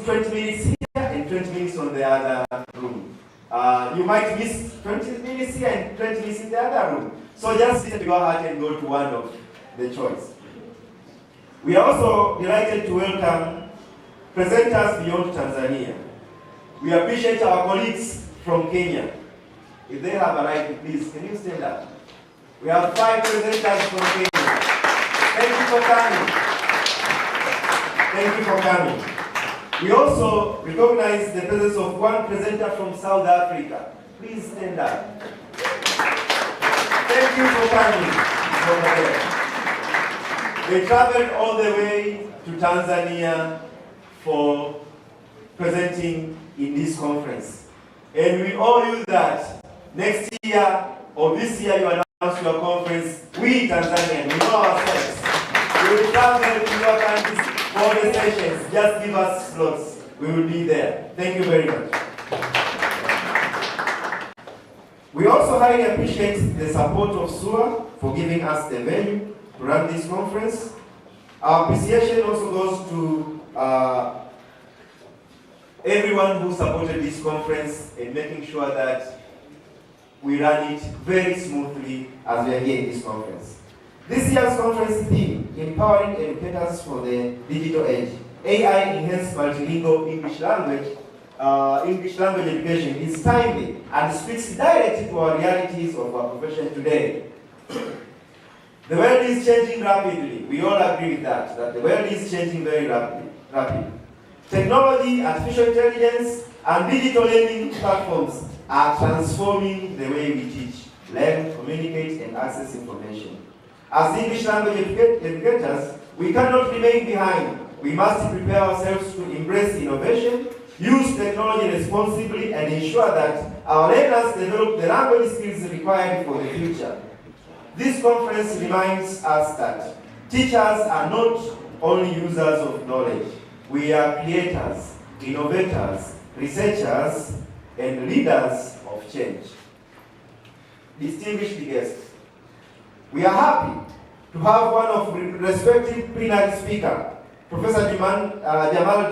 20 minutes here and 20 minutes on the other room. You might miss 20 minutes here and 20 minutes in the other room. So just go ahead and go to one of the choice. We are also delighted to welcome presenters beyond Tanzania. We appreciate our colleagues from Kenya. If they have arrived, please, can you stand up? We have 5 presenters from Kenya. Thank you for coming. Thank you for coming. We also recognize the presence of one presenter from South Africa. Please stand up. Thank you for coming. Over there. They traveled all the way to Tanzania for presenting in this conference. And we owe you that next year or this year you announce your conference, we Tanzanians, we know ourselves. We will travel to your countries for the sessions. Just give us slots. We will be there. Thank you very much. We also highly appreciate the support of SUA for giving us the venue to run this conference. Our appreciation also goes to everyone who supported this conference in making sure that we run it very smoothly as we are here in this conference. This year's conference theme, Empowering Educators for the Digital Age, AI-enhanced multilingual English language education is timely and speaks directly to our realities of our profession today. The world is changing rapidly. We all agree with that the world is changing very rapidly. Technology, artificial intelligence, and digital learning platforms are transforming the way we teach, learn, communicate, and access information. As English language educators, we cannot remain behind. We must prepare ourselves to embrace innovation, use technology responsibly, and ensure that our learners develop the language skills required for the future. This conference reminds us that teachers are not only users of knowledge. We are creators, innovators, researchers, and leaders of change. Distinguished guests, we are happy to have one of respected plenary speaker, Professor Jamal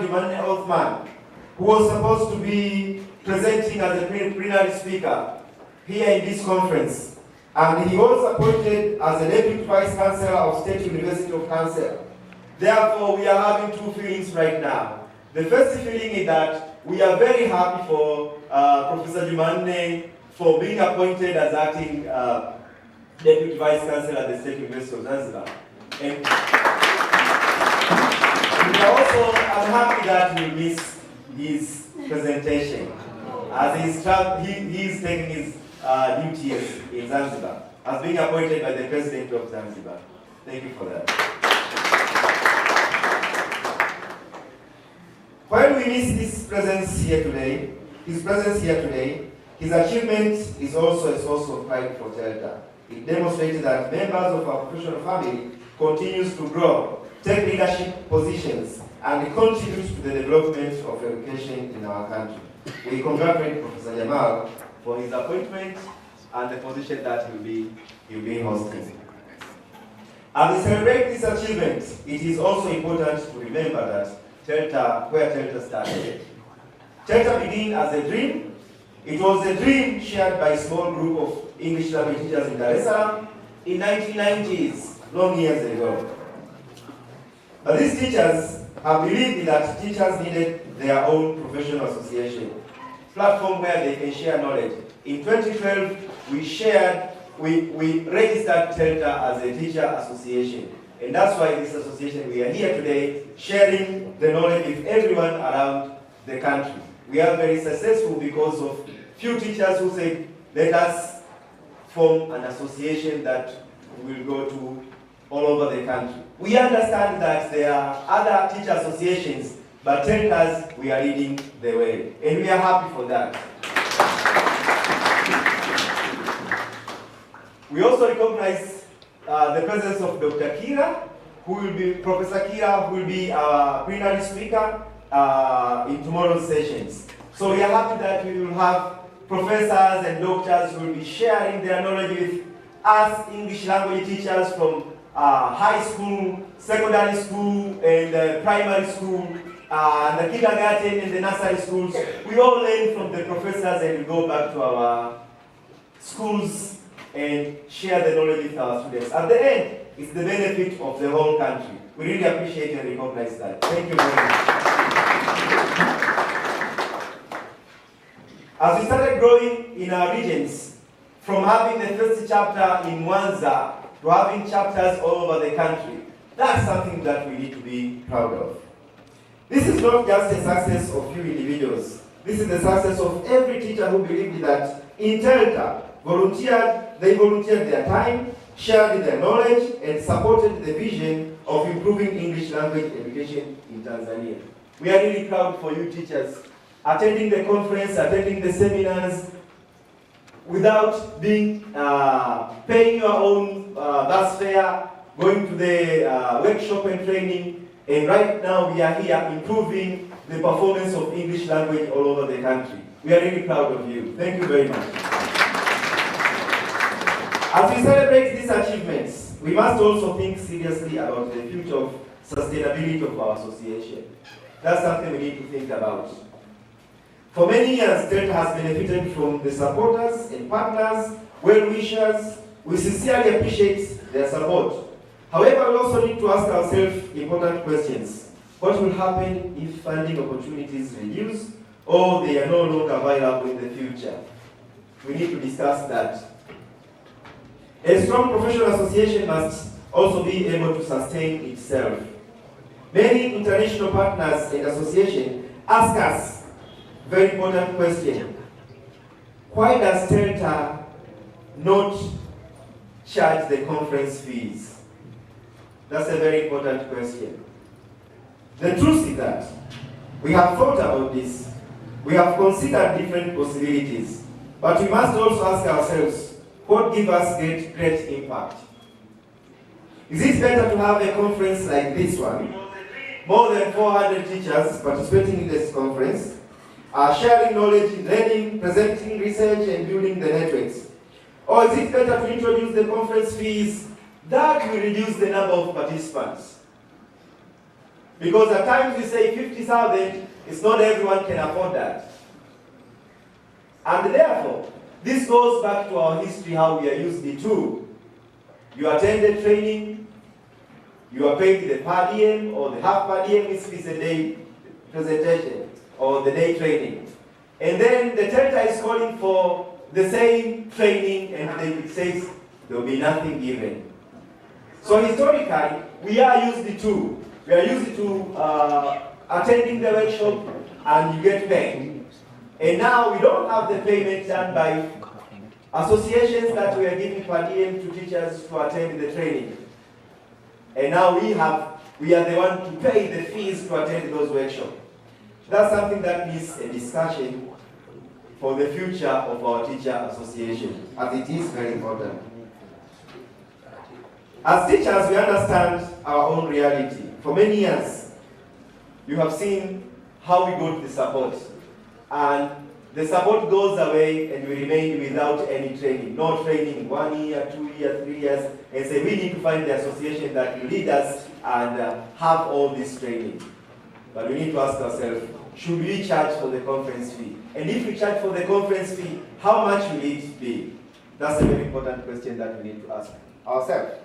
Jumanne Othman, who was supposed to be presenting as a plenary speaker here in this conference. And he was appointed as a Deputy Vice Chancellor of State University of Kansas. Therefore, we are having 2 feelings right now. The first feeling is that we are very happy for Professor Jumanne for being appointed as acting Deputy Vice Chancellor at the State University of Zanzibar. And we are also unhappy that we missed his presentation, as he is taking his duties in Zanzibar, as being appointed by the President of Zanzibar. Thank you for that. While we miss his presence here today, his achievement is also a source of pride for Telta. It demonstrates that members of our professional family continues to grow, take leadership positions, and contribute to the development of education in our country. We congratulate Professor Jamal for his appointment and the position that he'll be hosting. As we celebrate this achievement, it is also important to remember that where Telta started. Telta began as a dream. It was a dream shared by a small group of English language teachers in Dar es Salaam in 1990s, long years ago. But these teachers have believed that teachers needed their own professional association, platform where they can share knowledge. In 2012, we registered Telta as a teacher association. And that's why this association, we are here today, sharing the knowledge with everyone around the country. We are very successful because of few teachers who said, let us form an association that will go to all over the country. We understand that there are other teacher associations, but Teltas, we are leading the way. And we are happy for that. We also recognize the presence of Dr. Kira, Professor Kira, who will be our plenary speaker in tomorrow's sessions. So we are happy that we will have professors and doctors who will be sharing their knowledge with us English language teachers from high school, secondary school, and primary school and the kindergarten and the nursery schools, we all learn from the professors and we go back to our schools and share the knowledge with our students. At the end, it's the benefit of the whole country. We really appreciate and recognize that. Thank you very much. As we started growing in our regions, from having the first chapter in Mwanza to having chapters all over the country, that's something that we need to be proud of. This is not just a success of few individuals. This is the success of every teacher who believed that in Telta, they volunteered their time, shared their knowledge, and supported the vision of improving English language education in Tanzania. We are really proud for you teachers, attending the conference, attending the seminars, without being paying your own bus fare, going to the workshop and training, and right now we are here improving the performance of English language all over the country. We are really proud of you. Thank you very much. As we celebrate these achievements, we must also think seriously about the future of sustainability of our association. That's something we need to think about. For many years, Telta has benefited from the supporters and partners, well-wishers. We sincerely appreciate their support. However, we also need to ask ourselves important questions. What will happen if funding opportunities reduce or they are no longer available in the future? We need to discuss that. A strong professional association must also be able to sustain itself. Many international partners and associations ask us a very important question. Why does Telta not charge the conference fees? That's a very important question. The truth is that we have thought about this. We have considered different possibilities. But we must also ask ourselves, what gives us great impact? Is it better to have a conference like this one? More than 400 teachers participating in this conference are sharing knowledge, learning, presenting research, and building the networks. Or is it better to introduce the conference fees that will reduce the number of participants? Because at times we say 50,000, it's not everyone can afford that. And therefore, this goes back to our history, how we are used to. You attended training, you are paid the per diem or the half per diem, is a day presentation or the day training. And then the Telta is calling for the same training and it says there will be nothing given. So historically, we are used to. We are used to attending the workshop and you get paid. And now we don't have the payment done by associations that we are giving per diem to teachers to attend the training. And now we are the one to pay the fees to attend those workshops. That's something that needs a discussion for the future of our teacher association, as it is very important. As teachers, we understand our own reality. For many years, you have seen how we got the support. And the support goes away and we remain without any training. No training, 1 year, 2 years, 3 years, and say we need to find the association that will lead us and have all this training. But we need to ask ourselves, should we charge for the conference fee? And if we charge for the conference fee, how much will it be? That's a very important question that we need to ask ourselves.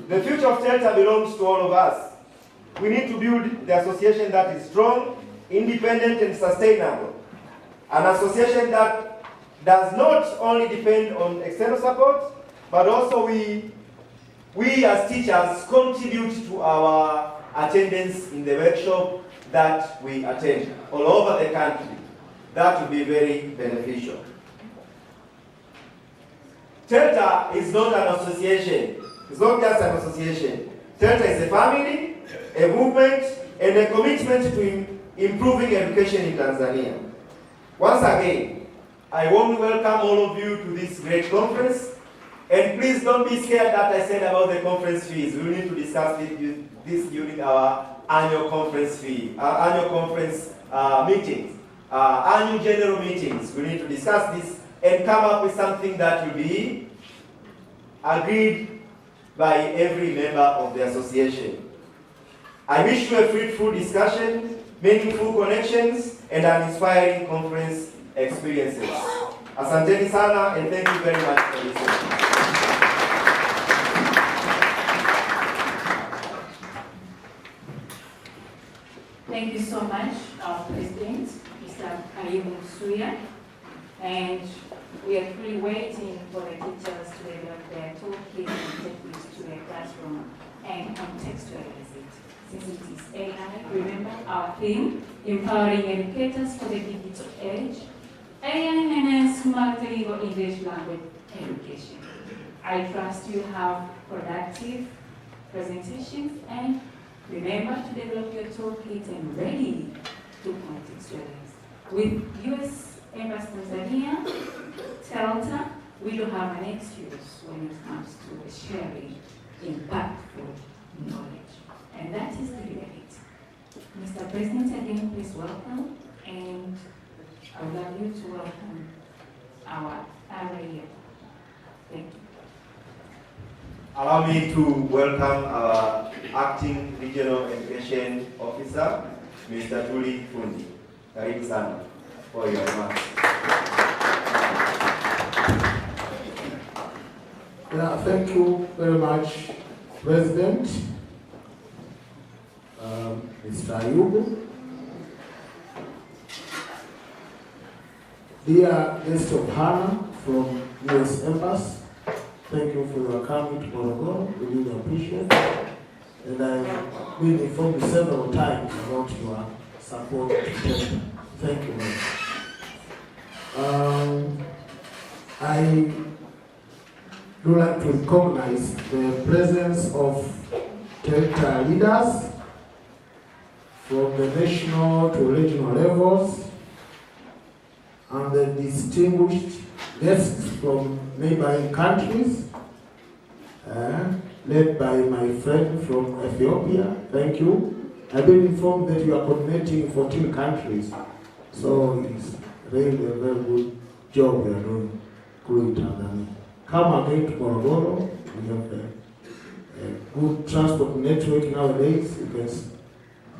The future of Telta belongs to all of us. We need to build the association that is strong, independent, and sustainable. An association that does not only depend on external support, but also we as teachers contribute to our attendance in the workshop that we attend all over the country. That will be very beneficial. Telta is not an association. It's not just an association. Telta is a family, a movement, and a commitment to improving education in Tanzania. Once again, I warmly welcome all of you to this great conference. And please don't be scared that I said about the conference fees. We will need to discuss this during our annual conference meetings, annual general meetings. We need to discuss this and come up with something that will be agreed by every member of the association. I wish you a fruitful discussion, meaningful connections, and an inspiring conference experiences. Asanteni sana, and thank you very much for listening. Thank you so much, our President, Mr. Karibu Suya. And we are truly waiting for the teachers to develop their toolkit and take it to their classroom and contextualize it. Since it is AI, remember our theme, empowering educators for the digital age, AI and smart legal English language education. I trust you have productive presentations and remember to develop your toolkit and ready to contextualize. With US Embassy Tanzania, Telta, we don't have an excuse when it comes to sharing impactful knowledge. And that is the debate. Mr. President, again, please welcome. And I would love you to welcome our area. Thank you. Allow me to welcome our Acting Regional Education Officer, Mr. Ttii Fundi. Karibu sana for your remarks. Yeah, thank you very much, President, Mr. Ayubu. Dear guest of honor from US Embassy, thank you for your coming to Morogoro. We really appreciate it. And I've been informed several times about your support to Telta. Thank you very much. I would like to recognize the presence of Telta leaders from the national to regional levels and the distinguished guests from neighboring countries, led by my friend from Ethiopia. Thank you. I've been informed that you are coordinating 14 countries, so it's really a very good job you are doing. Great, Tanzania. Come again to Morogoro. We have a good transport network nowadays because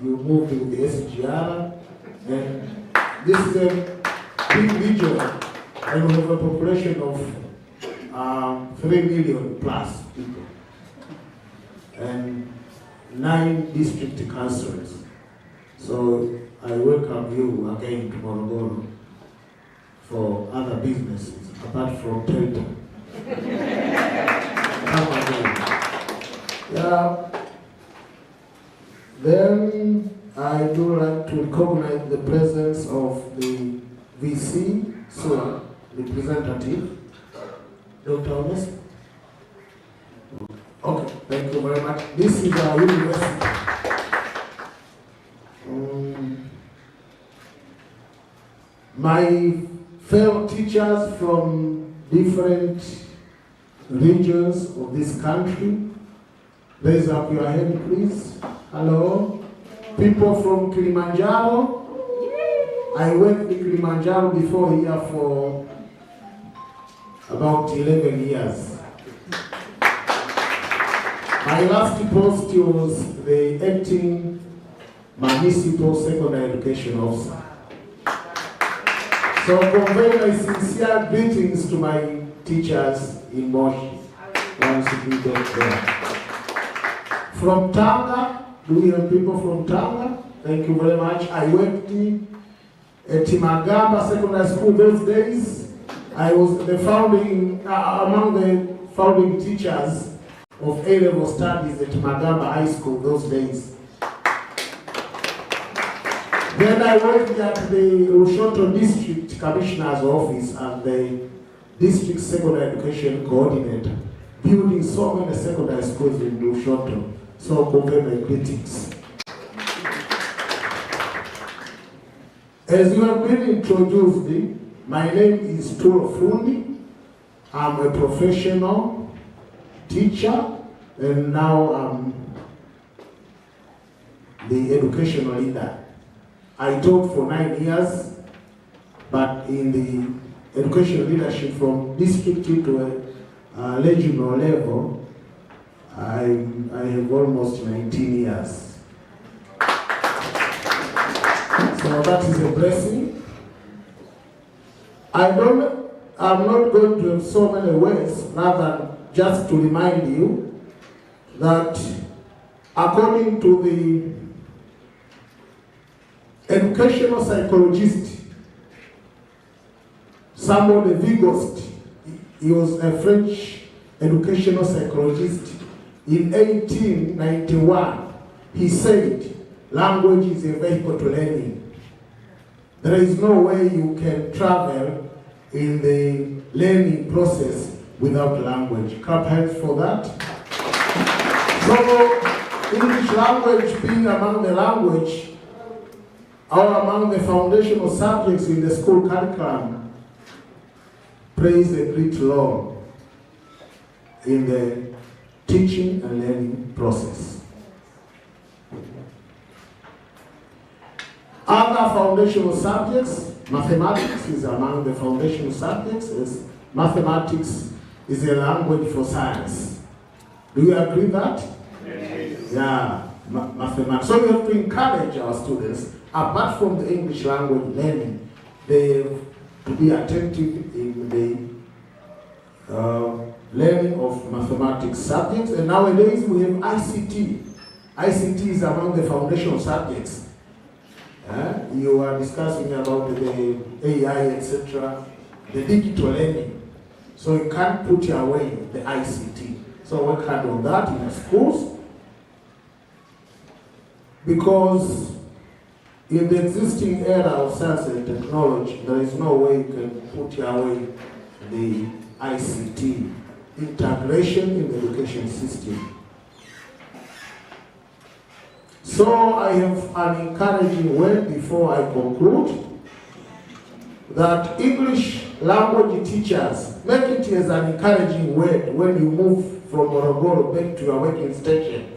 you move with the SGR, and this is a big region, and we have a population of 3 million plus people and 9 district councils. So I welcome you again to Morogoro for other businesses apart from Telta. Come again. Yeah. Then I do like to recognize the presence of the VC, so representative, Dr. Honest. Okay, thank you very much. This is our university. My fellow teachers from different regions of this country, raise up your hand, please. Hello. People from Kilimanjaro. I went to Kilimanjaro before here for about 11 years. My last post was the acting municipal secondary education officer. So convey my sincere greetings to my teachers in Moshi. Once you get there. From Tanga, do we have people from Tanga? Thank you very much. I went at Timagamba Secondary School those days. I was the founding, among the founding teachers of A-level studies at Timagamba High School those days. Then I worked at the Lushoto District Commissioner's Office and the District Secondary Education Coordinator, building so many secondary schools in Lushoto. So convey my critics. As you have been introduced, my name is Ttii Fundi. I'm a professional teacher, and now I'm the educational leader. I taught for 9 years, but in the educational leadership from district to a regional level, I have almost 19 years. So that is a blessing. I'm not going to have so many words, rather than just to remind you that according to the educational psychologist, Samuel de Vigost, he was a French educational psychologist. In 1891, he said, language is a vehicle to learning. There is no way you can travel in the learning process without language. Clap hands for that. So, English language being among the language, or among the foundational subjects in the school curriculum, plays a great role in the teaching and learning process. Other foundational subjects, mathematics is among the foundational subjects, as mathematics is a language for science. Do you agree with that? Yes. Yeah, mathematics. So we have to encourage our students, apart from the English language learning, they have to be attentive in the learning of mathematics subjects. And nowadays we have ICT. ICT is among the foundational subjects. You are discussing about the AI, etc., the digital learning. So you can't put away the ICT. So work hard on that in the schools, because in the existing era of science and technology, there is no way you can put away the ICT integration in the education system. So I have an encouraging word before I conclude, that English language teachers, make it as an encouraging word when you move from Morogoro back to your working station,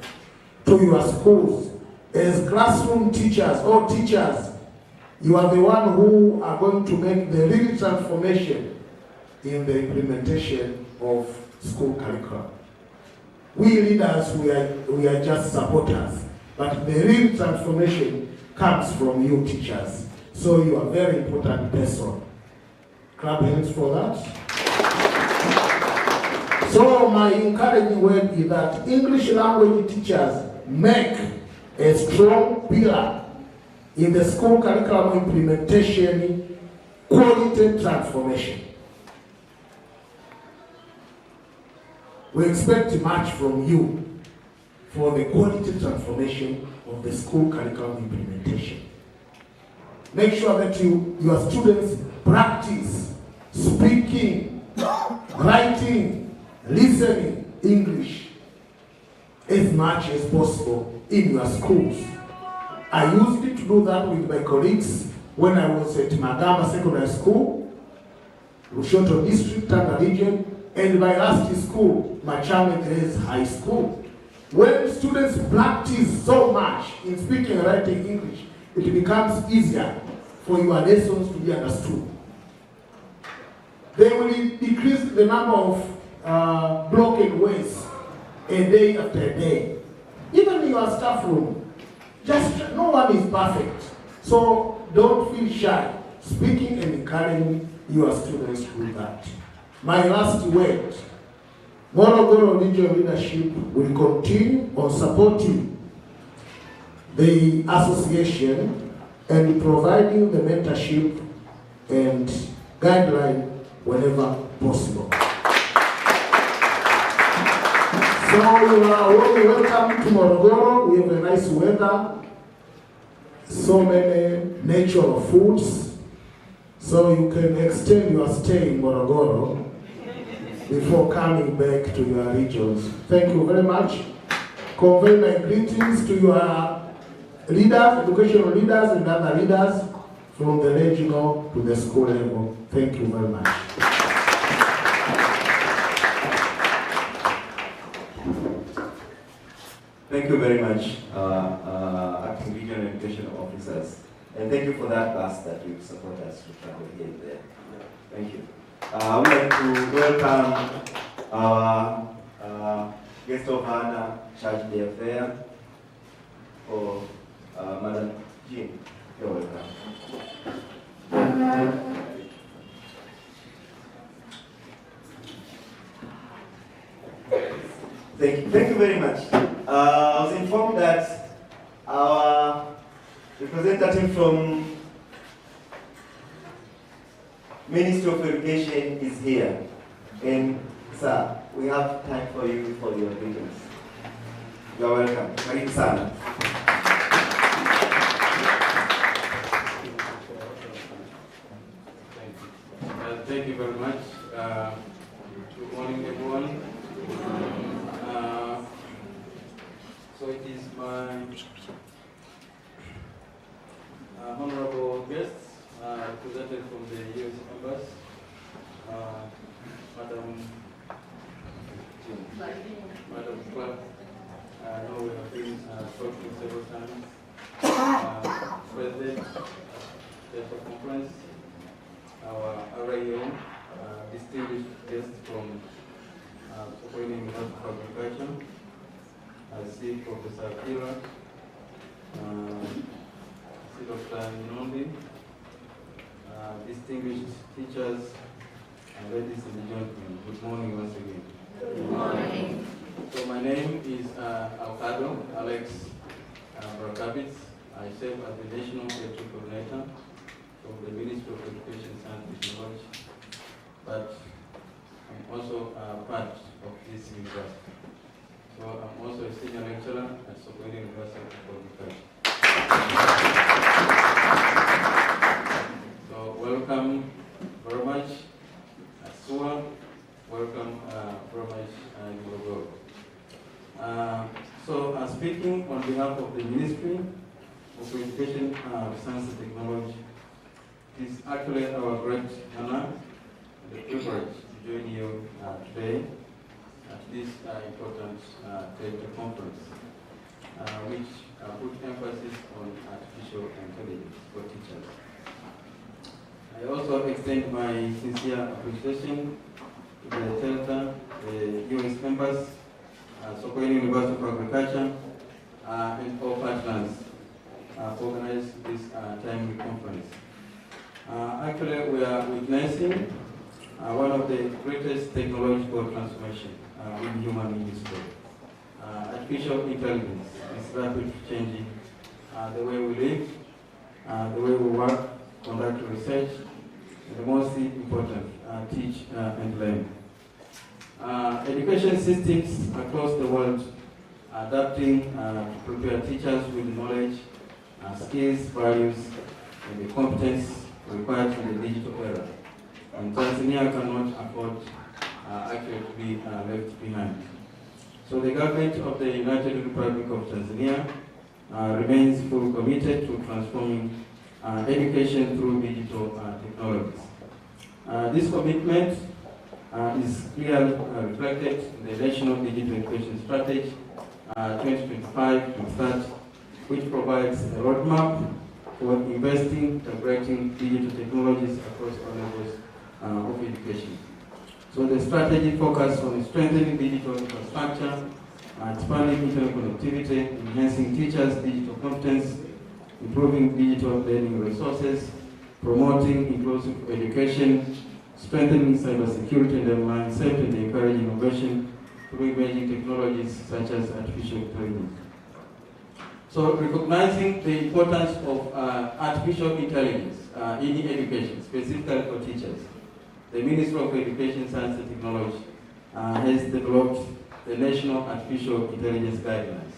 to your schools. As classroom teachers or teachers, you are the one who are going to make the real transformation in the implementation of school curriculum. We leaders, we are just supporters. But the real transformation comes from you teachers. So you are a very important person. Clap hands for that. So my encouraging word is that English language teachers make a strong pillar in the school curriculum implementation, quality transformation. We expect much from you for the quality transformation of the school curriculum implementation. Make sure that your students practice speaking, writing, listening English as much as possible in your schools. I used to do that with my colleagues when I was at Magamba Secondary School, Lushoto District, Tanga Region, and my last school, Machame Grace High School. When students practice so much in speaking and writing English, it becomes easier for your lessons to be understood. They will decrease the number of broken words a day after a day. Even in your staff room, no one is perfect. So don't feel shy speaking and encouraging your students to do that. My last word, Morogoro Regional Leadership will continue on supporting the association and providing the mentorship and guideline whenever possible. So you are warmly welcome to Morogoro. We have a nice weather, so many natural foods, so you can extend your stay in Morogoro before coming back to your regions. Thank you very much. Convey my greetings to your leaders, educational leaders and other leaders from the regional to the school level. Thank you very much. Thank you very much, Acting Regional Educational Officers. And thank you for that bus that you support us to travel here and there. Thank you. I would like to welcome our guest of honor, Charge d'Affaires, for Madam Jean. You're welcome. Thank you very much. I was informed that our representative from Ministry of Education is here. And sir, we have time for you for your greetings. You are welcome. Karibu sana. Thank you very much. Good morning, everyone. So it is my honorable guests, represented from the U.S. Embassy, Madam Clark. I know we have been talking several times. President, Telta Conference, our RIO, distinguished guests from Supporting University of Agriculture. I see Professor Kira, I see Dr. Inondi, distinguished teachers, ladies and gentlemen. Good morning once again. Good morning. So my name is Alcado Alex Brakabitz. I serve as the National Secretary Coordinator from the Ministry of Education, Science and Technology, but I'm also part of this university. So I'm also a senior lecturer at Sokoine University of Agriculture. So welcome very much, Asua. Welcome very much, Nilogo. So speaking on behalf of the Ministry of Education, Science and Technology, it is actually our great honor and the privilege to join you today at this important Telta conference, which put emphasis on artificial intelligence for teachers. I also extend my sincere appreciation to the Telta, the U.S. members, Sokoine University of Agriculture, and all partners for organizing this timely conference. Actually, we are witnessing one of the greatest technological transformation in human history. Artificial intelligence is rapidly changing the way we live, the way we work, conduct research, and the most important, teach and learn. Education systems across the world are adapting to prepare teachers with knowledge, skills, values, and the competence required in the digital era. And Tanzania cannot afford actually to be left behind. So the government of the United Republic of Tanzania remains fully committed to transforming education through digital technologies. This commitment is clearly reflected in the National Digital Education Strategy 2025-30, which provides a roadmap for investing, integrating digital technologies across all levels of education. So the strategy focuses on strengthening digital infrastructure, expanding internet connectivity, enhancing teachers' digital competence, improving digital learning resources, promoting inclusive education, strengthening cybersecurity and online safety, and encouraging innovation through emerging technologies such as artificial intelligence. So recognizing the importance of artificial intelligence in education, specifically for teachers, the Ministry of Education, Science and Technology has developed the National Artificial Intelligence Guidelines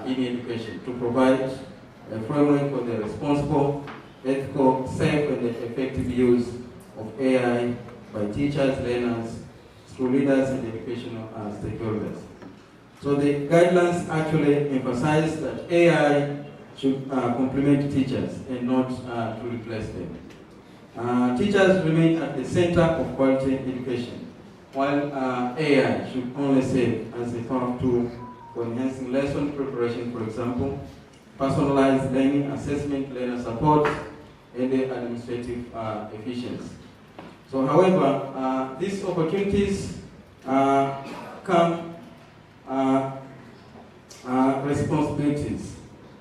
in education to provide a framework for the responsible, ethical, safe, and effective use of AI by teachers, learners, school leaders, and educational stakeholders. So the guidelines actually emphasize that AI should complement teachers and not to replace them. Teachers remain at the center of quality education, while AI should only serve as a powerful tool for enhancing lesson preparation, for example, personalized learning, assessment, learner support, and administrative efficiency. So, however, these opportunities come responsibilities.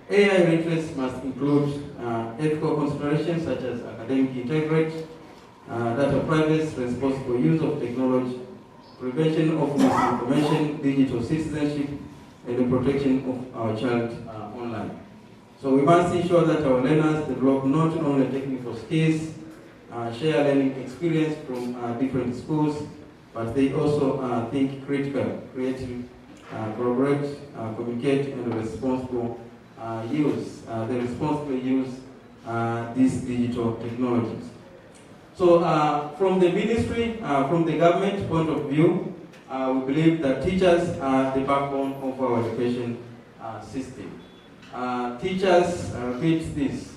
AI readiness must include ethical considerations such as academic integrity, data privacy, responsible use of technology, prevention of misinformation, digital citizenship, and the protection of our child online. So we must ensure that our learners develop not only technical skills, share learning experience from different schools, but they also think critical, creative, collaborate, communicate, and responsible they responsibly use these digital technologies. So from the ministry, from the government point of view, we believe that teachers are the backbone of our education system. Teachers, I repeat this,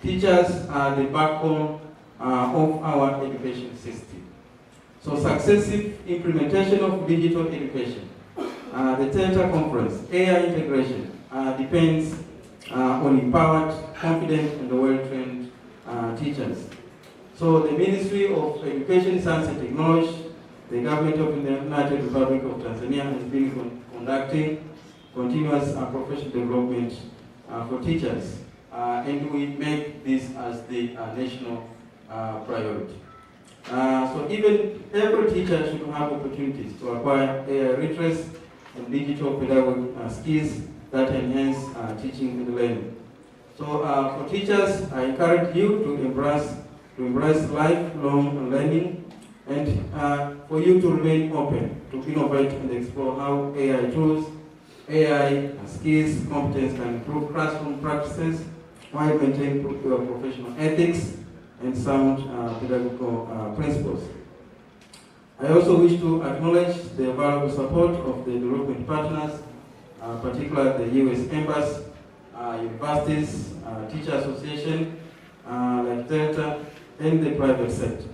teachers are the backbone of our education system. So successive implementation of digital education, the Telta conference, AI integration, depends on empowered, confident, and well-trained teachers. So the Ministry of Education, Science and Technology, the government of the United Republic of Tanzania has been conducting continuous professional development for teachers, and we make this as the national priority. So even every teacher should have opportunities to acquire AI literacy and digital pedagogy skills that enhance teaching and learning. So for teachers, I encourage you to embrace lifelong learning, and for you to remain open to innovate and explore how AI tools, AI skills, competence can improve classroom practices while maintaining professional ethics and sound pedagogical principles. I also wish to acknowledge the valuable support of the development partners, particularly the U.S. Embassy, universities, teacher association, like Telta, and the private sector.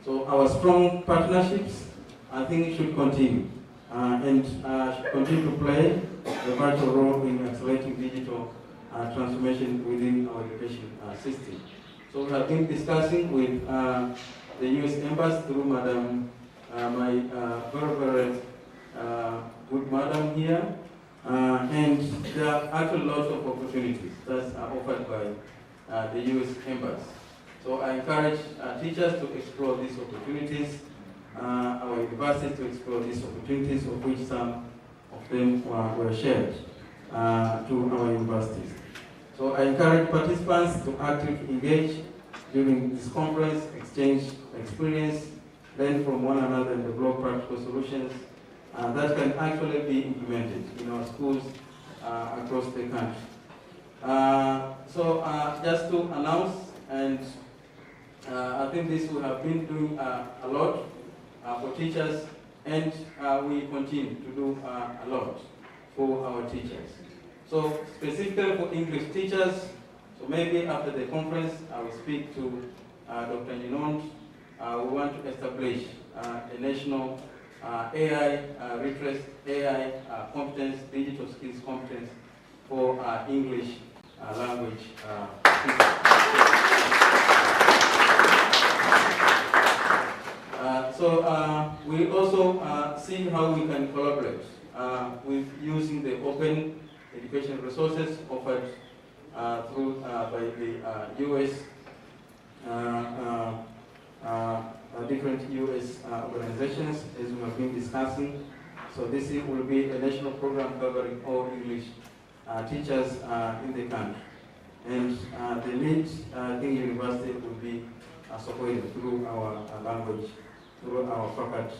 So our strong partnerships, I think, should continue and should continue to play a vital role in accelerating digital transformation within our education system. So we have been discussing with the U.S. Embassy through Madam, my very good madam here, and there are actually lots of opportunities that are offered by the U.S. Embassy. So I encourage teachers to explore these opportunities, our universities to explore these opportunities, of which some of them were shared to our universities. So I encourage participants to actively engage during this conference, exchange experience, learn from one another, and develop practical solutions that can actually be implemented in our schools across the country. So just to announce, and I think this we have been doing a lot for teachers, and we continue to do a lot for our teachers. So specifically for English teachers, so maybe after the conference I will speak to Dr. Ninond. We want to establish a national AI literacy, AI competence, digital skills competence for English language teachers. So we also see how we can collaborate with using the open education resources offered through by the U.S. Different U.S. organizations, as we have been discussing. So this will be a national program covering all English teachers in the country. And the lead university will be supported through our language, through our faculty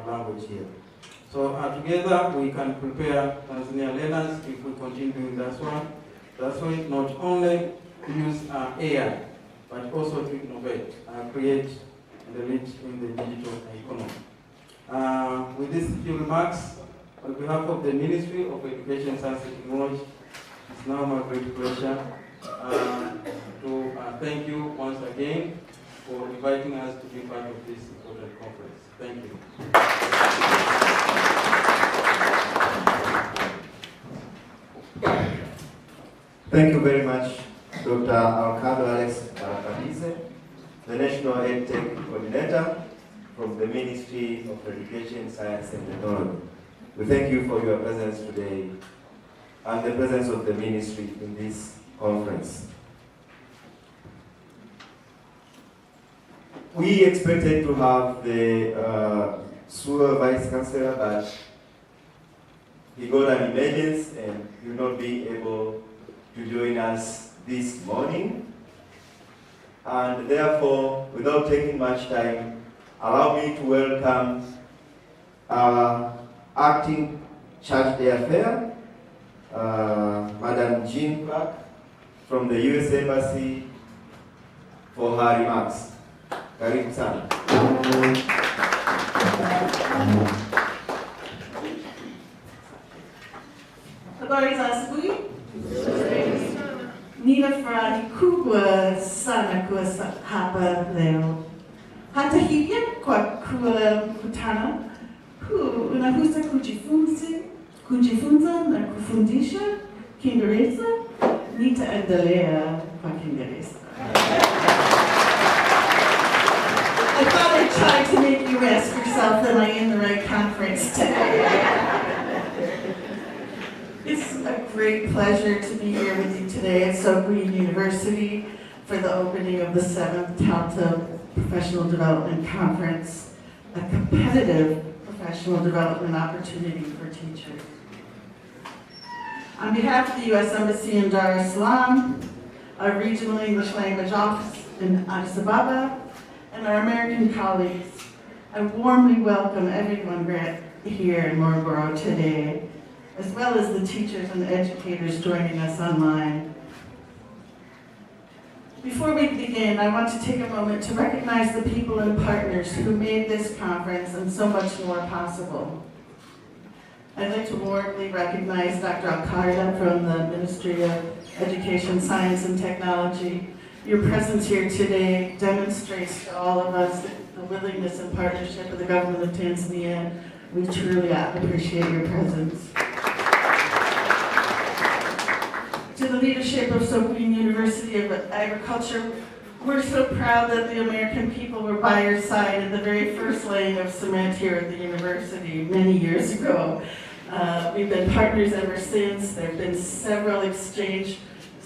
language here. So together we can prepare Tanzania learners if we continue doing that one. That's why not only to use AI, but also to innovate, create, and lead in the digital economy. With these few remarks, on behalf of the Ministry of Education, Science and Technology, it's now my great pleasure to thank you once again for inviting us to be part of this important conference. Thank you. Thank you very much, Dr. Alcado Alex Barakadize, the National EdTech Coordinator from the Ministry of Education, Science and Technology. We thank you for your presence today and the presence of the Ministry in this conference. We expected to have the Sue Vice Chancellor, but he got an emergency and will not be able to join us this morning. And therefore, without taking much time, allow me to welcome our acting church day affair, Madam Jean Clark from the U.S. Embassy for her remarks. Karibu sana. Habari za asubuhi. Nina furaha kubwa sana kuwa hapa leo. Hata hivyo, kwa kuwa mkutano huu unahusu kujifunza na kufundisha Kiingereza, nitaendelea kwa Kiingereza. I thought I'd try to make you ask yourself, am I in the right conference today? It's a great pleasure to be here with you today at Soqueen University for the opening of the 7th Telta Professional Development Conference, a competitive professional development opportunity for teachers. On behalf of the U.S. Embassy in Dar es Salaam, our regional English language office in Addis Ababa, and our American colleagues, I warmly welcome everyone here in Morogoro today, as well as the teachers and educators joining us online. Before we begin, I want to take a moment to recognize the people and partners who made this conference and so much more possible. I'd like to warmly recognize Dr. Alcarda from the Ministry of Education, Science, and Technology. Your presence here today demonstrates to all of us the willingness and partnership of the government of Tanzania. We truly appreciate your presence. To the leadership of Soqueen University of Agriculture, we're so proud that the American people were by your side in the very first laying of cement here at the university many years ago. We've been partners ever since. There have been several exchanges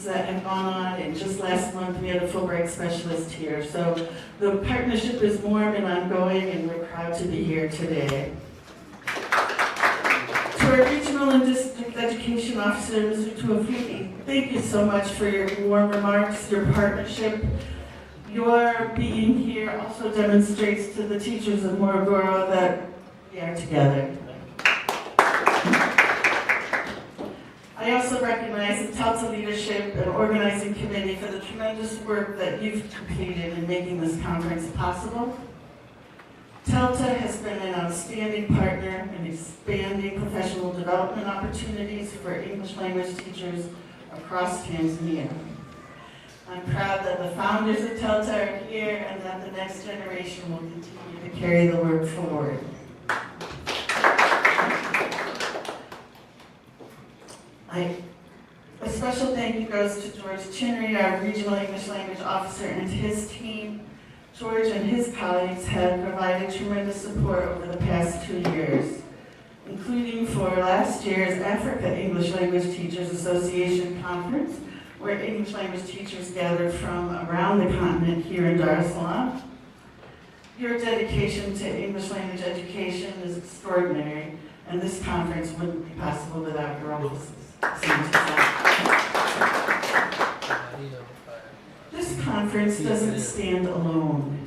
that have gone on, and just last month we had a Fulbright specialist here. So the partnership is warm and ongoing, and we're proud to be here today. To our regional and district education officer, Mr. Tuafiki, thank you so much for your warm remarks, your partnership. Your being here also demonstrates to the teachers of Morogoro that we are together. I also recognize the Telta leadership and organizing committee for the tremendous work that you've completed in making this conference possible. Telta has been an outstanding partner in expanding professional development opportunities for English language teachers across Tanzania. I'm proud that the founders of Telta are here and that the next generation will continue to carry the work forward. A special thank you goes to George Chinnery, our regional English language officer, and his team. George and his colleagues have provided tremendous support over the past 2 years, including for last year's Africa English Language Teachers Association Conference, where English language teachers gathered from around the continent here in Dar es Salaam. Your dedication to English language education is extraordinary, and this conference wouldn't be possible without your offices. This conference doesn't stand alone.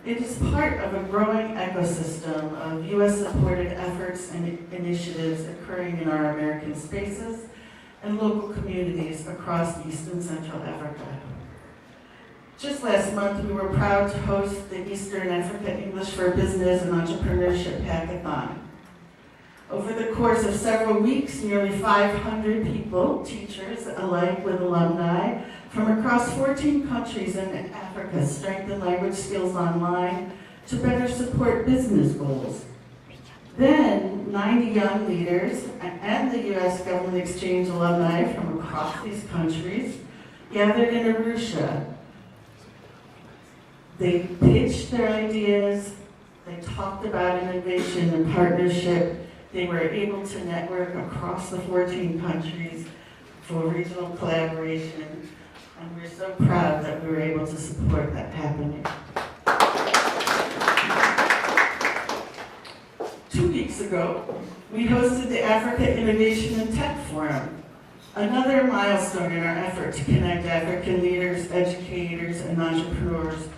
It is part of a growing ecosystem of U.S.-supported efforts and initiatives occurring in our American spaces and local communities across East and Central Africa. Just last month, we were proud to host the Eastern Africa English for Business and Entrepreneurship Hackathon. Over the course of several weeks, nearly 500 people, teachers alike with alumni, from across 14 countries in Africa strengthen language skills online to better support business goals. Then, 90 young leaders and the U.S. Government Exchange alumni from across these countries gathered in Arusha. They pitched their ideas, they talked about innovation and partnership. They were able to network across the 14 countries for regional collaboration, and we're so proud that we were able to support that happening. ago, we hosted the Africa Innovation and Tech Forum, another milestone in our effort to connect African leaders, educators, and entrepreneurs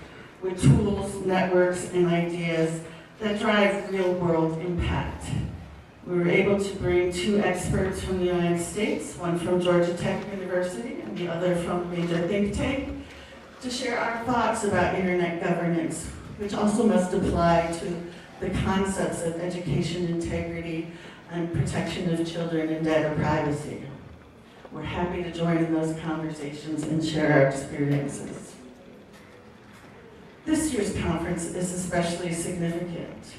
with tools, networks, and ideas that drive real-world impact. We were able to bring 2 experts from the United States, one from Georgia Tech University and the other from a major think tank, to share our thoughts about internet governance, which also must apply to the concepts of education integrity and protection of children and data privacy. We're happy to join in those conversations and share our experiences. This year's conference is especially significant.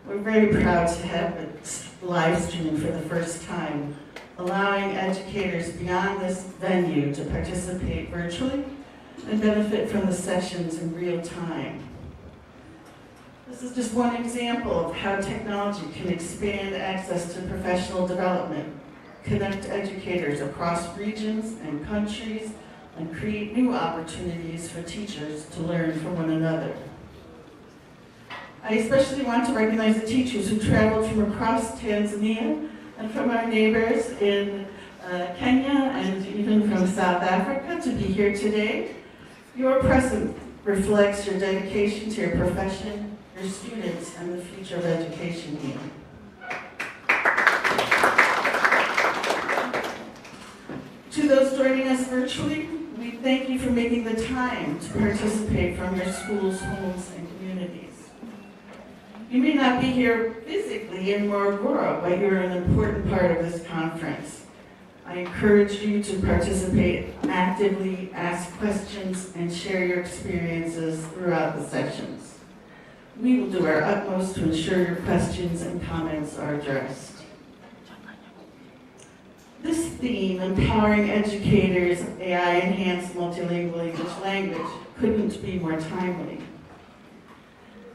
We're very proud to have it live streamed for the first time, allowing educators beyond this venue to participate virtually and benefit from the sessions in real time. This is just one example of how technology can expand access to professional development, connect educators across regions and countries, and create new opportunities for teachers to learn from one another. I especially want to recognize the teachers who traveled from across Tanzania and from our neighbors in Kenya and even from South Africa to be here today. Your presence reflects your dedication to your profession, your students, and the future of education here. To those joining us virtually, we thank you for making the time to participate from your schools, homes, and communities. You may not be here physically in Morogoro, but you're an important part of this conference. I encourage you to participate actively, ask questions, and share your experiences throughout the sessions. We will do our utmost to ensure your questions and comments are addressed. This theme, empowering educators, AI-enhanced multilingual English language, couldn't be more timely.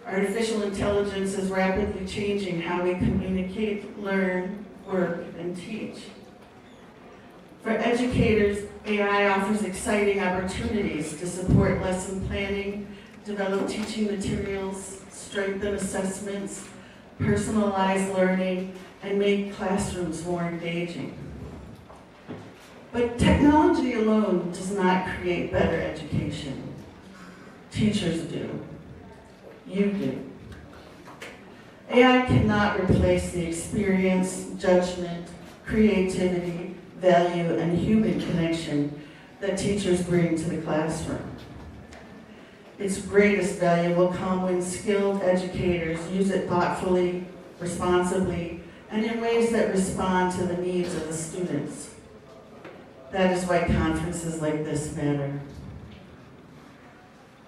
Artificial intelligence is rapidly changing how we communicate, learn, work, and teach. For educators, AI offers exciting opportunities to support lesson planning, develop teaching materials, strengthen assessments, personalize learning, and make classrooms more engaging. But technology alone does not create better education. Teachers do. You do. AI cannot replace the experience, judgment, creativity, value, and human connection that teachers bring to the classroom. Its greatest value will come when skilled educators use it thoughtfully, responsibly, and in ways that respond to the needs of the students. That is why conferences like this matter.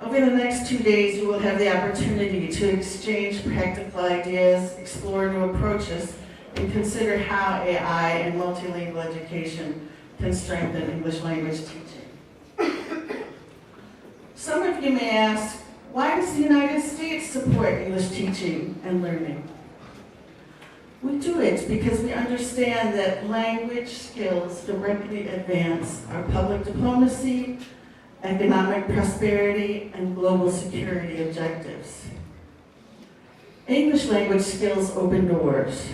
Over the next 2 days, you will have the opportunity to exchange practical ideas, explore new approaches, and consider how AI and multilingual education can strengthen English language teaching. Some of you may ask, why does the United States support English teaching and learning? We do it because we understand that language skills directly advance our public diplomacy, economic prosperity, and global security objectives. English language skills open doors.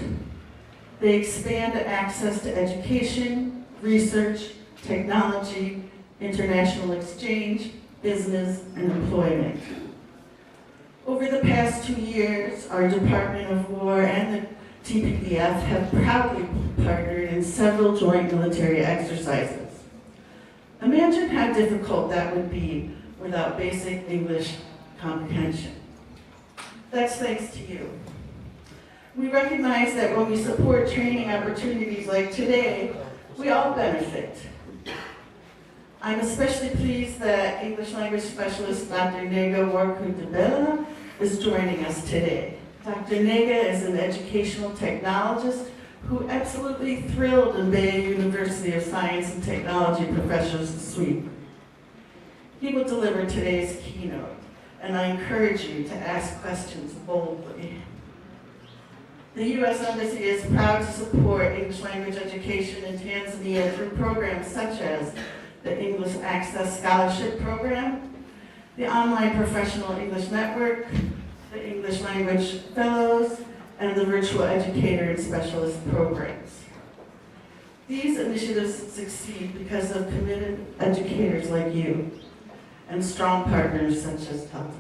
They expand access to education, research, technology, international exchange, business, and employment. Over the past 2 years, our Department of War and the TPDF have proudly partnered in several joint military exercises. Imagine how difficult that would be without basic English comprehension. That's thanks to you. We recognize that when we support training opportunities like today, we all benefit. I'm especially pleased that English language specialist Dr. Nega Warkundabella is joining us today. Dr. Nega is an educational technologist who absolutely thrilled in Bay University of Science and Technology Professors Suite. He will deliver today's keynote, and I encourage you to ask questions boldly. The U.S. Embassy is proud to support English language education in Tanzania through programs such as the English Access Scholarship Program, the Online Professional English Network, the English Language Fellows, and the virtual educator and specialist programs. These initiatives succeed because of committed educators like you and strong partners such as Telta.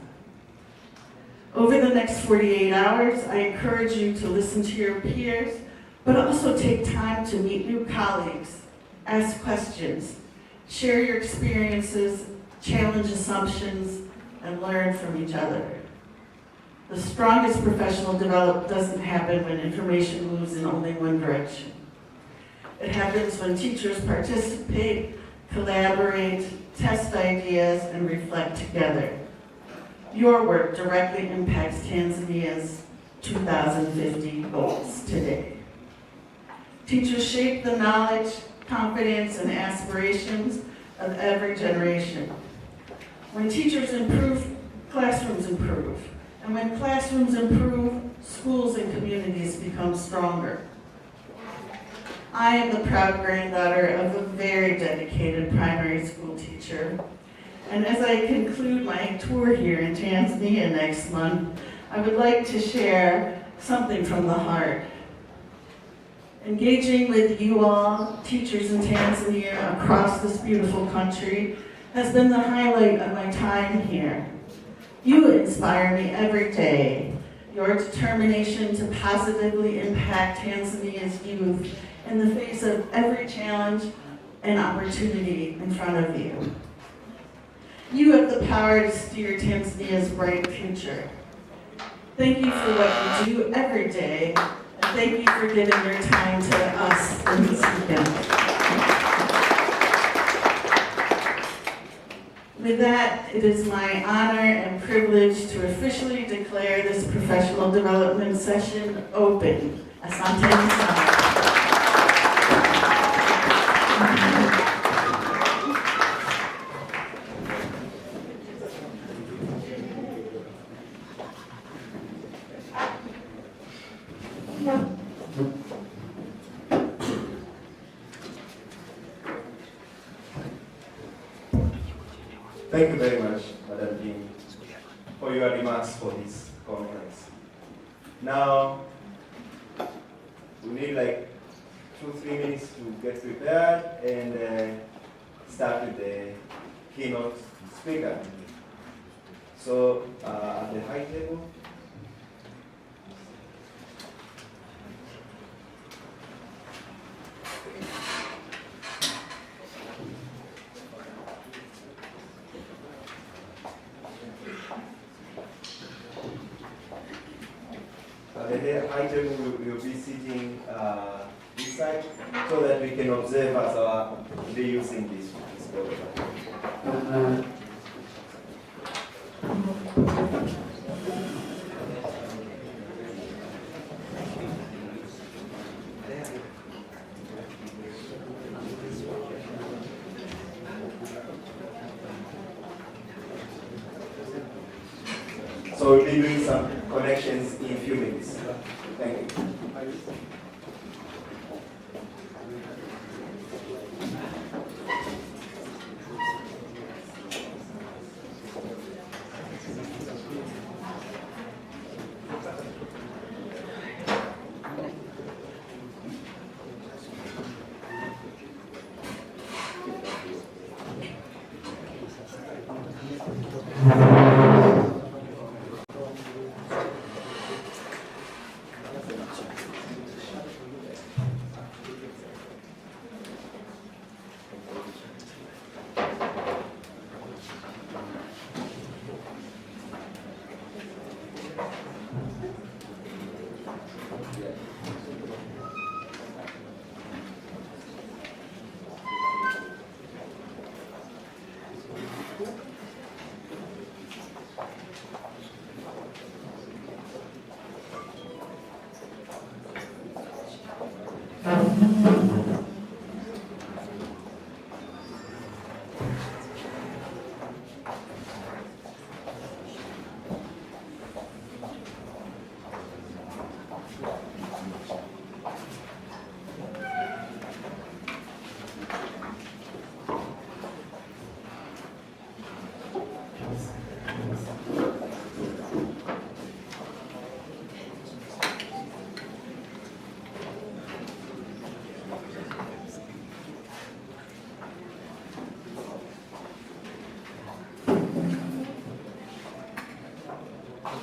Over the next 48 hours, I encourage you to listen to your peers, but also take time to meet new colleagues, ask questions, share your experiences, challenge assumptions, and learn from each other. The strongest professional development doesn't happen when information moves in only one direction. It happens when teachers participate, collaborate, test ideas, and reflect together. Your work directly impacts Tanzania's 2050 goals today. Teachers shape the knowledge, confidence, and aspirations of every generation. When teachers improve, classrooms improve. And when classrooms improve, schools and communities become stronger. I am the proud granddaughter of a very dedicated primary school teacher. And as I conclude my tour here in Tanzania next month, I would like to share something from the heart. Engaging with you all, teachers in Tanzania across this beautiful country, has been the highlight of my time here. You inspire me every day. Your determination to positively impact Tanzania's youth in the face of every challenge and opportunity in front of you. You have the power to steer Tanzania's bright future. Thank you for what you do every day, and thank you for giving your time to us this weekend. With that, it is my honor and privilege to officially declare this professional development session open. Asante sana. Thank you very much, Madam Dean, for your remarks for this conference. Now, we need like 2-3 minutes to get prepared and start with the keynote speaker. So, at the high table, we will be sitting this side so that we can observe as our they using this program. So we'll be doing some connections in a few minutes. Thank you.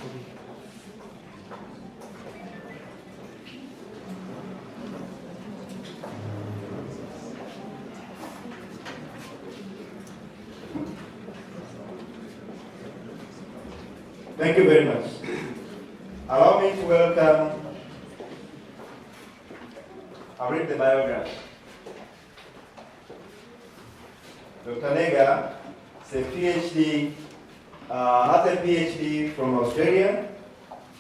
Thank you very much. Allow me to welcome, I'll read the biography. Dr. Nega is a PhD, has a PhD from Australia,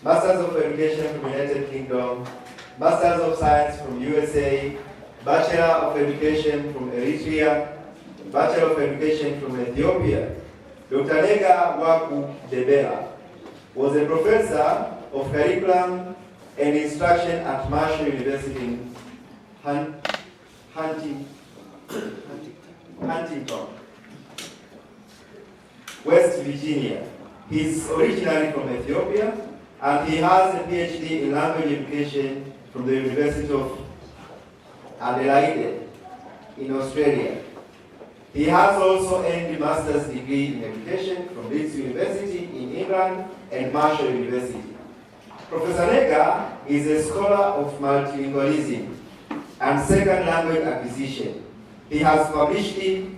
Masters of Education from United Kingdom, Masters of Science from USA, Bachelor of Education from Eritrea, Bachelor of Education from Ethiopia. Dr. Nega Waku Debela was a professor of curriculum and instruction at Marshall University in Huntington, West Virginia. He's originally from Ethiopia, and he has a PhD in language education from the University of Adelaide in Australia. He has also earned a master's degree in education from Leeds University in England and Marshall University. Professor Nega is a scholar of multilingualism and second language acquisition. He has published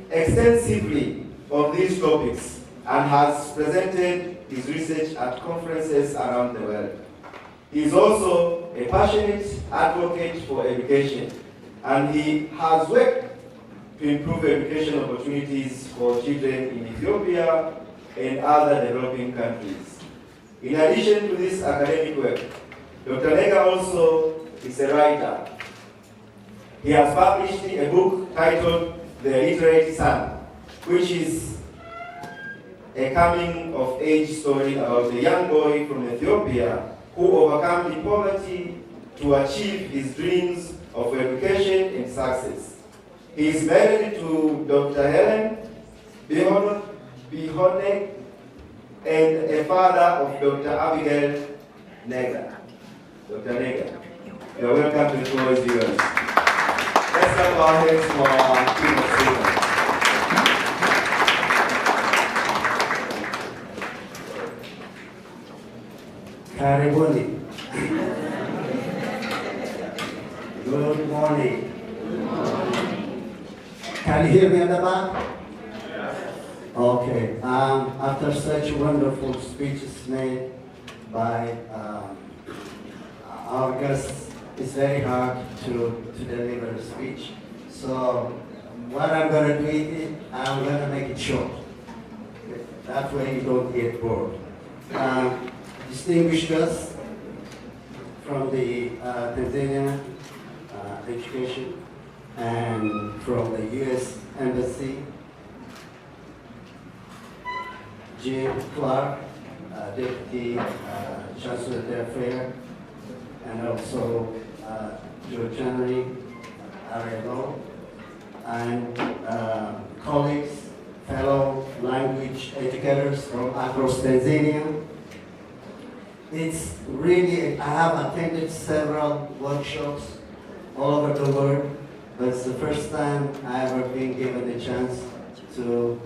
extensively on these topics and has presented his research at conferences around the world. He is also a passionate advocate for education, and he has worked to improve education opportunities for children in Ethiopia and other developing countries. In addition to this academic work, Dr. Nega also is a writer. He has published a book titled The Literate Son, which is a coming-of-age story about a young boy from Ethiopia who overcame the poverty to achieve his dreams of education and success. He is married to Dr. Helen Bihone and a father of Dr. Abigail Nega. Dr. Nega, you are welcome to the floor is yours. Let's clap our hands for our team of students. Karibuni. Good morning. Can you hear me at the back? Okay. After such wonderful speeches made by our guests, it's very hard to deliver a speech. So what I'm going to do is I'm going to make it short. That way you don't get bored. Distinguished guests from the Tanzania Education and from the U.S. Embassy, Jim Clark, Deputy Chancellor of the Affairs, and also George Henry, Arelo, and colleagues, fellow language educators from across Tanzania. It's really, I have attended several workshops all over the world, but it's the first time I ever been given a chance to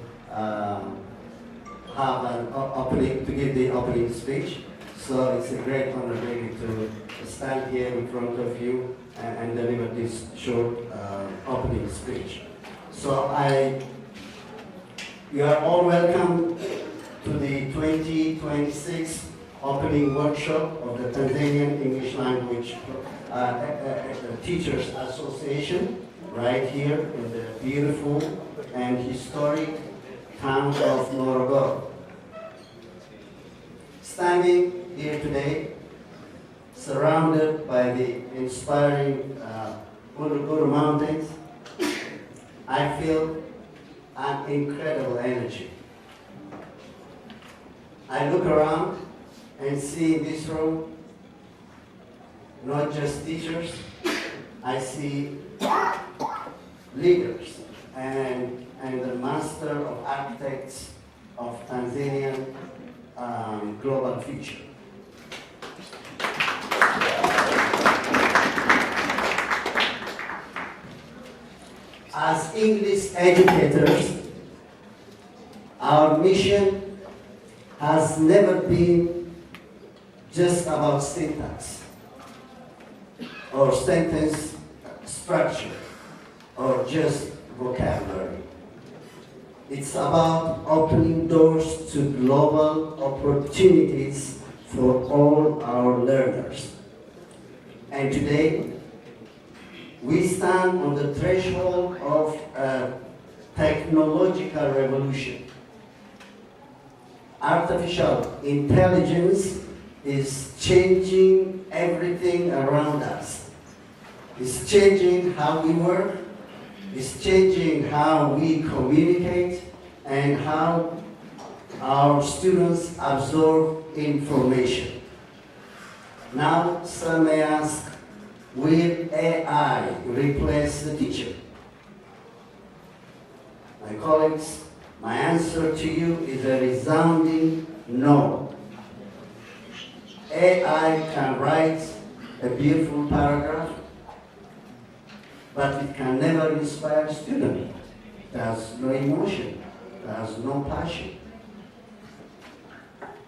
have an opening, to give the opening speech. So it's a great honor really to stand here in front of you and deliver this short opening speech. So you are all welcome to the 2026 opening workshop of the Tanzanian English Language Teachers Association, right here in the beautiful and historic town of Morogoro. Standing here today, surrounded by the inspiring Uluguru Mountains, I feel an incredible energy. I look around and see in this room not just teachers, I see leaders and the master of architects of Tanzanian global future. As English educators, our mission has never been just about syntax or sentence structure or just vocabulary. It's about opening doors to global opportunities for all our learners. And today, we stand on the threshold of a technological revolution. Artificial intelligence is changing everything around us. It's changing how we work, it's changing how we communicate, and how our students absorb information. Now, some may ask, will AI replace the teacher? My colleagues, my answer to you is a resounding no. AI can write a beautiful paragraph, but it can never inspire a student. It has no emotion, it has no passion.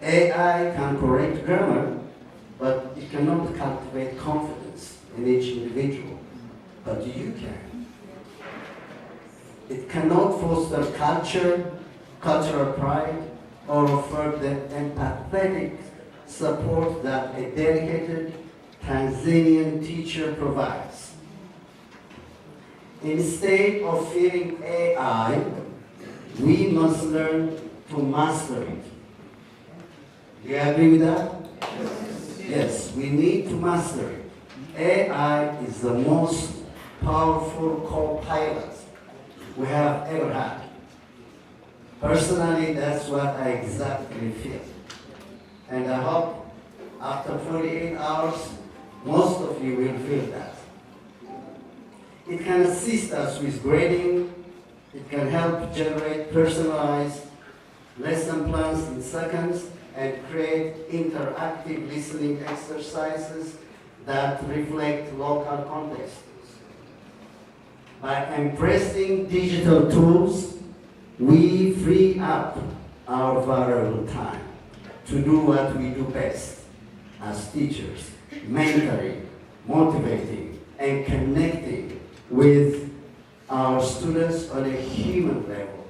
AI can correct grammar, but it cannot cultivate confidence in each individual. But you can. It cannot foster culture, cultural pride, or offer the empathetic support that a dedicated Tanzanian teacher provides. Instead of fearing AI, we must learn to master it. Do you agree with that? Yes, we need to master it. AI is the most powerful co-pilot we have ever had. Personally, that's what I exactly feel. And I hope after 48 hours, most of you will feel that. It can assist us with grading. It can help generate personalized lesson plans in seconds and create interactive listening exercises that reflect local contexts. By embracing digital tools, we free up our valuable time to do what we do best as teachers, mentoring, motivating, and connecting with our students on a human level.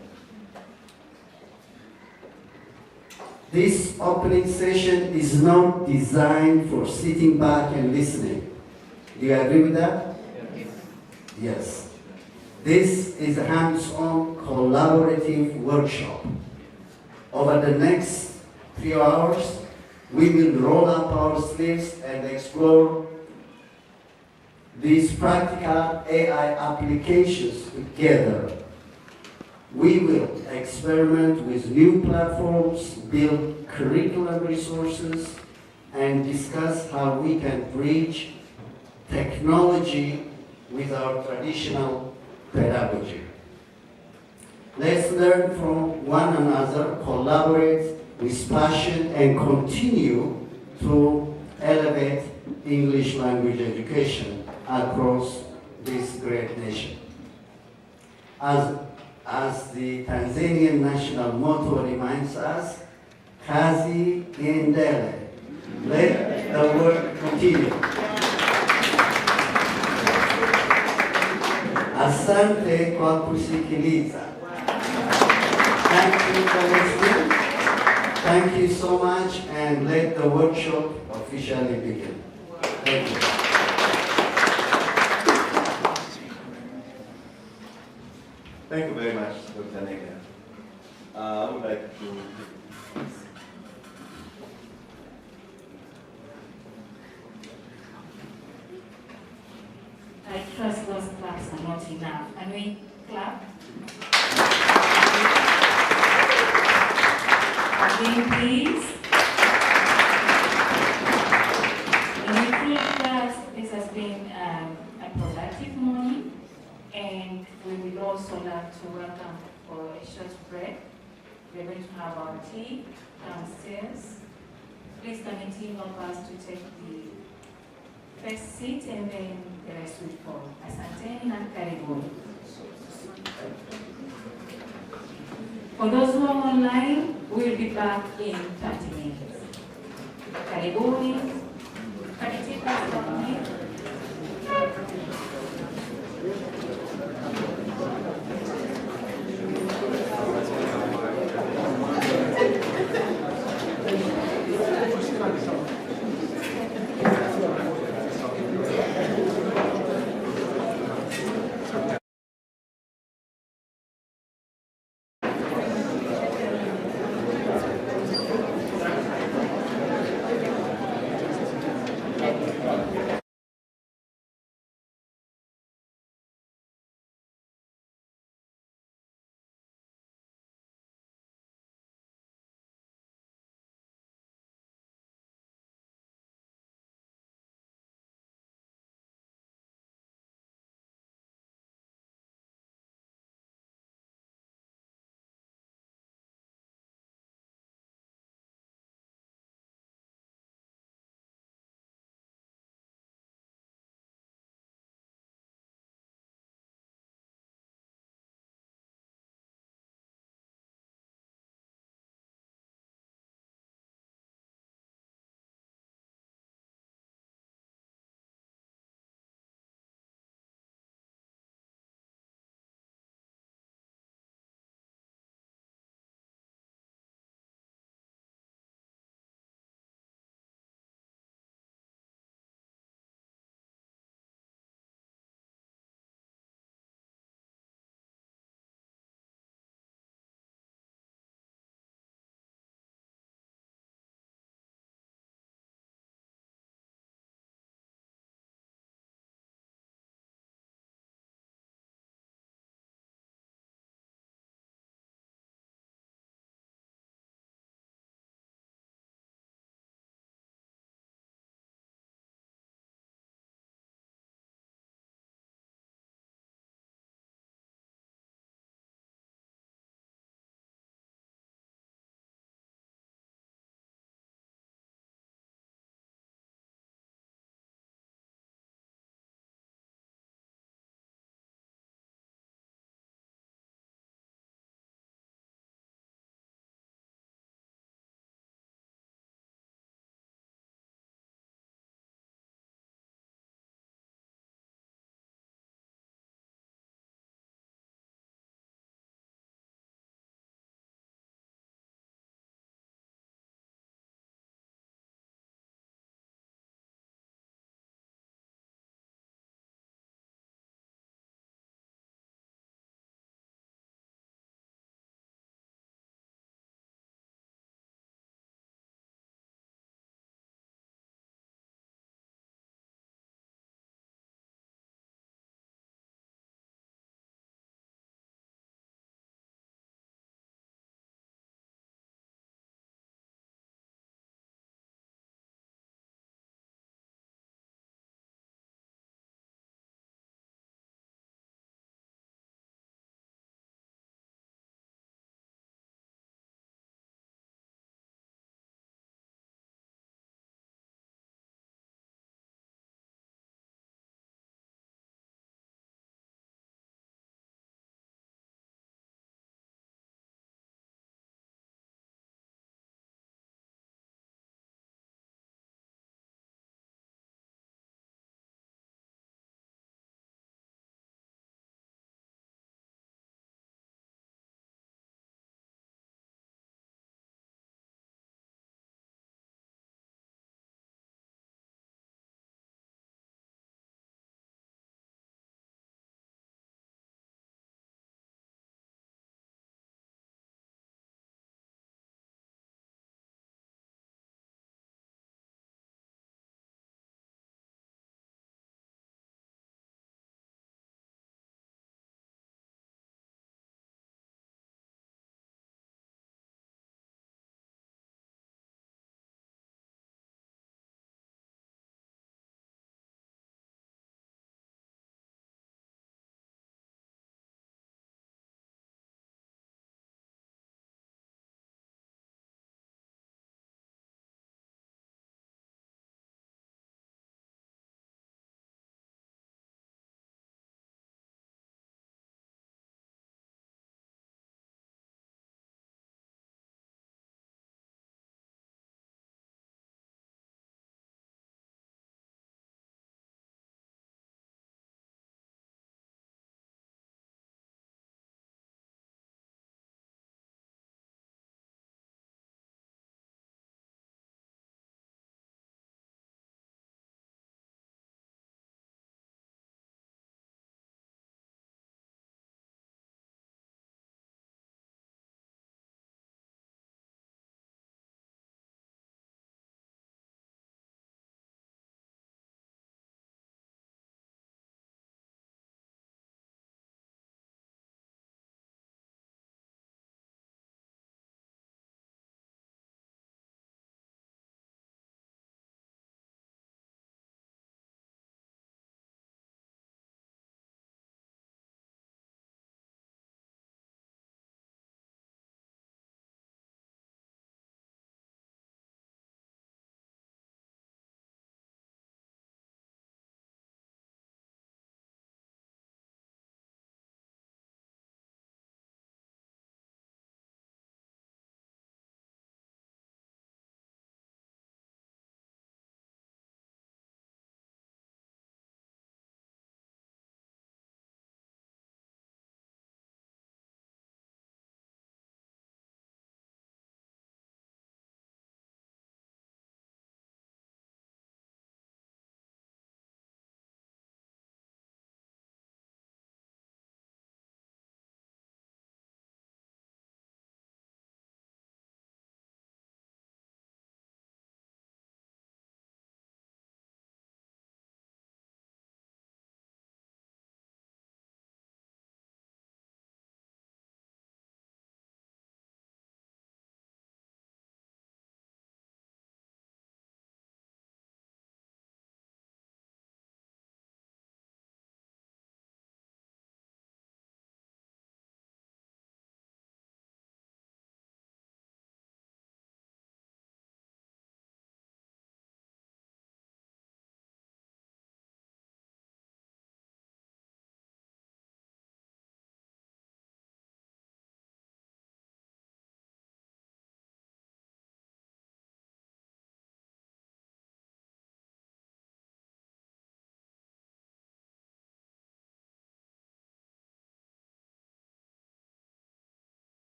This opening session is not designed for sitting back and listening. Do you agree with that? Yes. This is a hands-on collaborative workshop. Over the next few hours, we will roll up our sleeves and explore these practical AI applications together. We will experiment with new platforms, build curriculum resources, and discuss how we can bridge technology with our traditional pedagogy. Let's learn from one another, collaborate with passion, and continue to elevate English language education across this great nation. As the Tanzanian national motto reminds us, Kazi iendelee. Let the work continue. Asante kwa kusikiliza. Thank you for listening. Thank you so much, and let the workshop officially begin. Thank you. Thank you very much, Dr. Nega. I would like to I trust those claps are not enough. Can we clap? Again, please. And we feel that this has been a productive morning, and we would also like to welcome for a short break. We're going to have our tea downstairs. Please committee help us to take the first seat, and then the rest will follow. Asanteni na karibuni. For those who are online, we'll be back in 30 minutes. Karibuni. Can you take us from here?